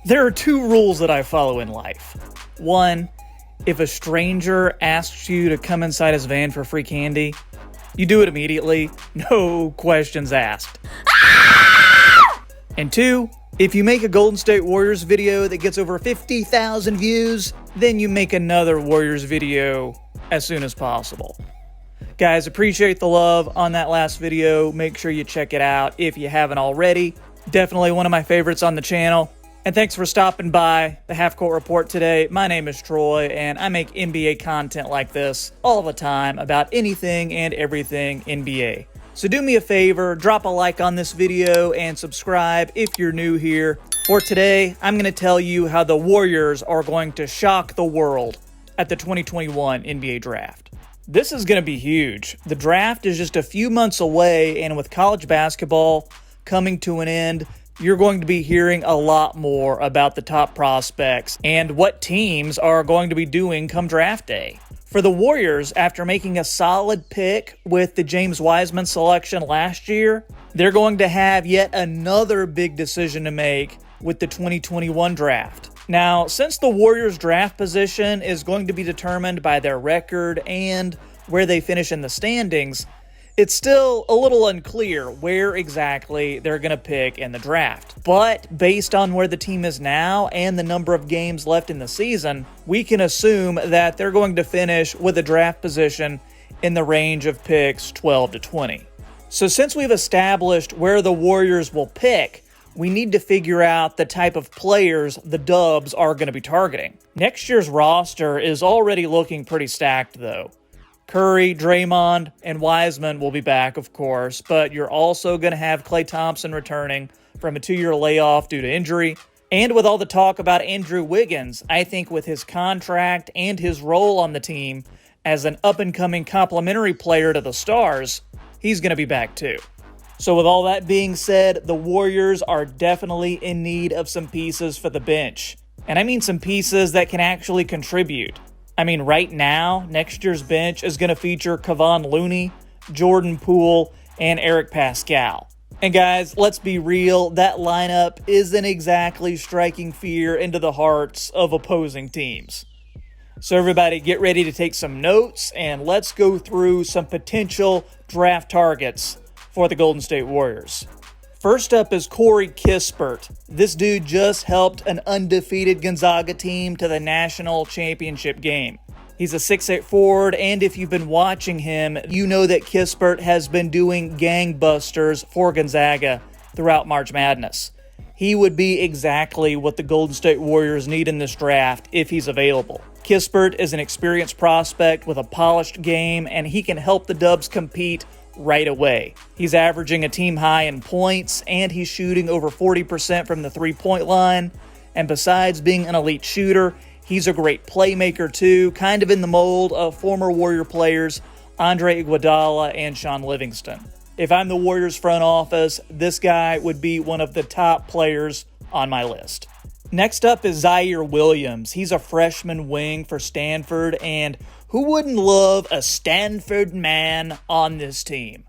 There are two rules that I follow in life. One, if a stranger asks you to come inside his van for free candy, you do it immediately, no questions asked. And two, if you make a Golden State Warriors video that gets over 50,000 views, then you make another Warriors video as soon as possible. Guys, appreciate the love on that last video. Make sure you check it out if you haven't already. Definitely one of my favorites on the channel. And thanks for stopping by the Half Court Report today. My name is Troy, and I make NBA content like this all the time about anything and everything NBA. So do me a favor, drop a like on this video and subscribe if you're new here. For today, I'm going to tell you how the Warriors are going to shock the world at the 2021 NBA Draft. This is going to be huge. The draft is just a few months away, and with college basketball coming to an end, you're going to be hearing a lot more about the top prospects and what teams are going to be doing come draft day. For the Warriors, after making a solid pick with the James Wiseman selection last year, they're going to have yet another big decision to make with the 2021 draft. Now, since the Warriors' draft position is going to be determined by their record and where they finish in the standings, it's still a little unclear where exactly they're going to pick in the draft. But based on where the team is now and the number of games left in the season, we can assume that they're going to finish with a draft position in the range of picks 12 to 20. So since we've established where the Warriors will pick, we need to figure out the type of players the Dubs are going to be targeting. Next year's roster is already looking pretty stacked, though. Curry, Draymond, and Wiseman will be back, of course, but you're also going to have Klay Thompson returning from a 2-year layoff due to injury. And with all the talk about Andrew Wiggins, I think with his contract and his role on the team as an up-and-coming complementary player to the Stars, he's going to be back too. So with all that being said, the Warriors are definitely in need of some pieces for the bench. And I mean some pieces that can actually contribute. I mean, right now, next year's bench is going to feature Kevon Looney, Jordan Poole, and Eric Pascal. And guys, let's be real, that lineup isn't exactly striking fear into the hearts of opposing teams. So everybody get ready to take some notes, and let's go through some potential draft targets for the Golden State Warriors. First up is Corey Kispert. This dude just helped an undefeated Gonzaga team to the national championship game. He's a 6'8" forward, and if you've been watching him, you know that Kispert has been doing gangbusters for Gonzaga throughout March Madness. He would be exactly what the Golden State Warriors need in this draft if he's available. Kispert is an experienced prospect with a polished game, and he can help the Dubs compete right away. He's averaging a team high in points, and he's shooting over 40% from the three-point line. And besides being an elite shooter, he's a great playmaker too, kind of in the mold of former Warrior players Andre Iguodala and Sean Livingston. If I'm the Warriors front office, this guy would be one of the top players on my list. Next up is Zaire Williams. He's a freshman wing for Stanford, and who wouldn't love a Stanford man on this team?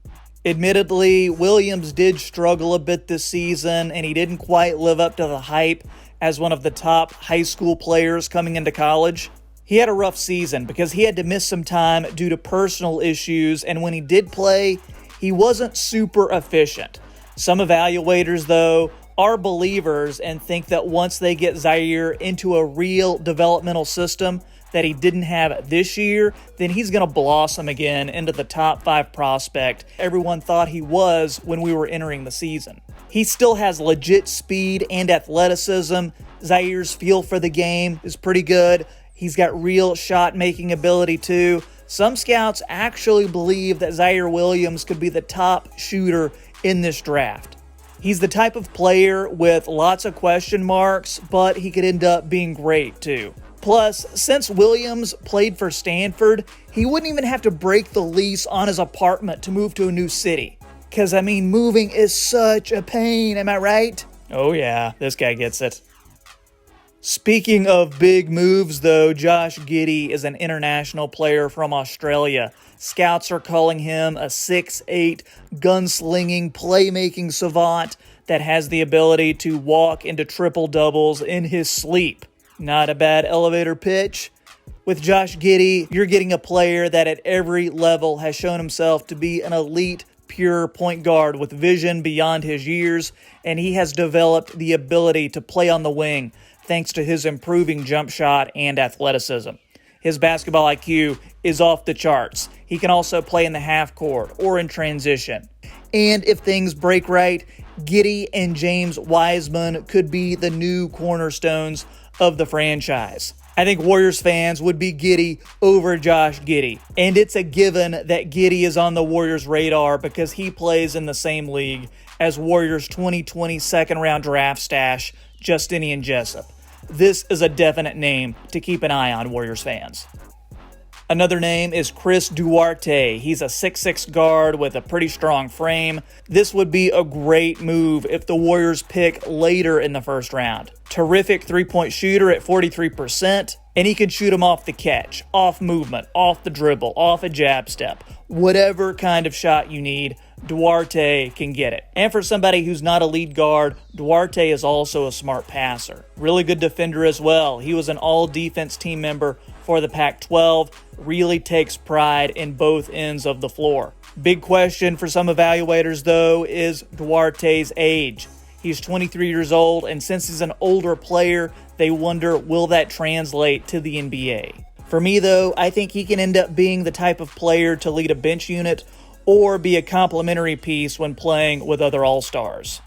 Admittedly, Williams did struggle a bit this season, and he didn't quite live up to the hype as one of the top high school players coming into college. He had a rough season because he had to miss some time due to personal issues, and when he did play, he wasn't super efficient. Some evaluators, though, are believers and think that once they get Zaire into a real developmental system that he didn't have this year, then he's going to blossom again into the top 5 prospect everyone thought he was when we were entering the season. He still has legit speed and athleticism. Zaire's feel for the game is pretty good. He's got real shot-making ability too. Some scouts actually believe that Zaire Williams could be the top shooter in this draft. He's the type of player with lots of question marks, but he could end up being great too. Plus, since Williams played for Stanford, he wouldn't even have to break the lease on his apartment to move to a new city. Because, I mean, moving is such a pain, am I right? Oh yeah, this guy gets it. Speaking of big moves, though, Josh Giddey is an international player from Australia. Scouts are calling him a 6'8", gunslinging, playmaking savant that has the ability to walk into triple doubles in his sleep. Not a bad elevator pitch. With Josh Giddey, you're getting a player that at every level has shown himself to be an elite, pure point guard with vision beyond his years, and he has developed the ability to play on the wing thanks to his improving jump shot and athleticism. His basketball IQ is off the charts. He can also play in the half court or in transition. And if things break right, Giddey and James Wiseman could be the new cornerstones of the franchise. I think Warriors fans would be Giddey over Josh Giddey. And it's a given that Giddey is on the Warriors' radar because he plays in the same league as Warriors 2020 second-round draft stash Justinian Jessup. This is a definite name to keep an eye on, Warriors fans. Another name is Chris Duarte. He's a 6'6" guard with a pretty strong frame. This would be a great move if the Warriors pick later in the first round. Terrific three-point shooter at 43%, and he can shoot them off the catch, off movement, off the dribble, off a jab step. Whatever kind of shot you need, Duarte can get it. And for somebody who's not a lead guard, Duarte is also a smart passer. Really good defender as well. He was an all-defense team member for the Pac-12, really takes pride in both ends of the floor. Big question for some evaluators, though, is Duarte's age. He's 23 years old, and since he's an older player, they wonder, will that translate to the NBA? For me, though, I think he can end up being the type of player to lead a bench unit or be a complementary piece when playing with other All-Stars.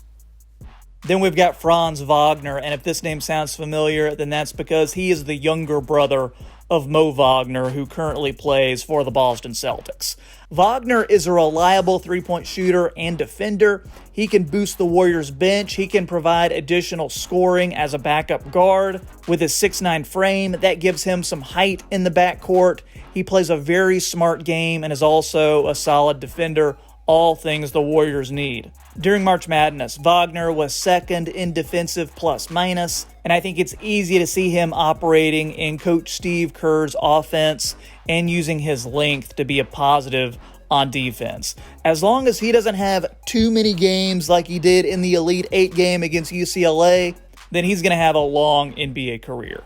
Then we've got Franz Wagner, and if this name sounds familiar, then that's because he is the younger brother of Mo Wagner, who currently plays for the Boston Celtics. Wagner is a reliable three-point shooter and defender. He can boost the Warriors' bench. He can provide additional scoring as a backup guard. With his 6'9" frame, that gives him some height in the backcourt. He plays a very smart game and is also a solid defender, all things the Warriors need. During March Madness, Wagner was second in defensive plus-minus, and I think it's easy to see him operating in Coach Steve Kerr's offense and using his length to be a positive on defense. As long as he doesn't have too many games like he did in the Elite 8 game against UCLA, then he's going to have a long NBA career.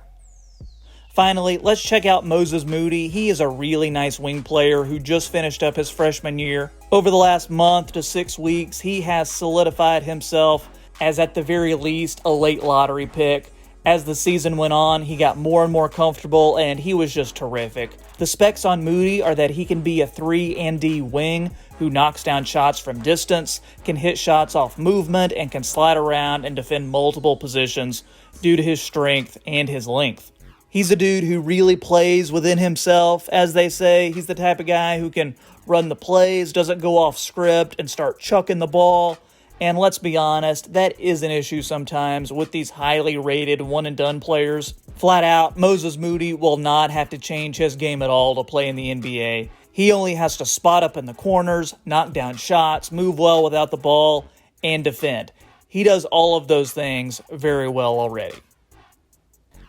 Finally, let's check out Moses Moody. He is a really nice wing player who just finished up his freshman year. Over the last month to 6 weeks, he has solidified himself as at the very least a late lottery pick. As the season went on, he got more and more comfortable, and he was just terrific. The specs on Moody are that he can be a 3-and-D wing who knocks down shots from distance, can hit shots off movement, and can slide around and defend multiple positions due to his strength and his length. He's a dude who really plays within himself, as they say. He's the type of guy who can run the plays, doesn't go off script and start chucking the ball. And let's be honest, that is an issue sometimes with these highly rated one-and-done players. Flat out, Moses Moody will not have to change his game at all to play in the NBA. He only has to spot up in the corners, knock down shots, move well without the ball, and defend. He does all of those things very well already.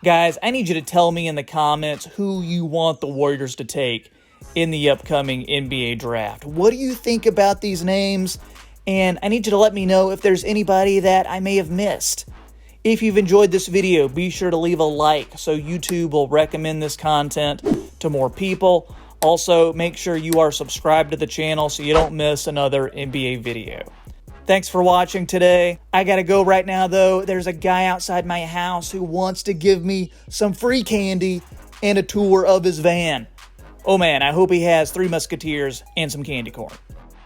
Guys, I need you to tell me in the comments who you want the Warriors to take in the upcoming NBA draft. What do you think about these names? And I need you to let me know if there's anybody that I may have missed. If you've enjoyed this video, be sure to leave a like so YouTube will recommend this content to more people. Also, make sure you are subscribed to the channel so you don't miss another NBA video. Thanks for watching today. I gotta go right now, though. There's a guy outside my house who wants to give me some free candy and a tour of his van. Oh man, I hope he has 3 Musketeers and some candy corn.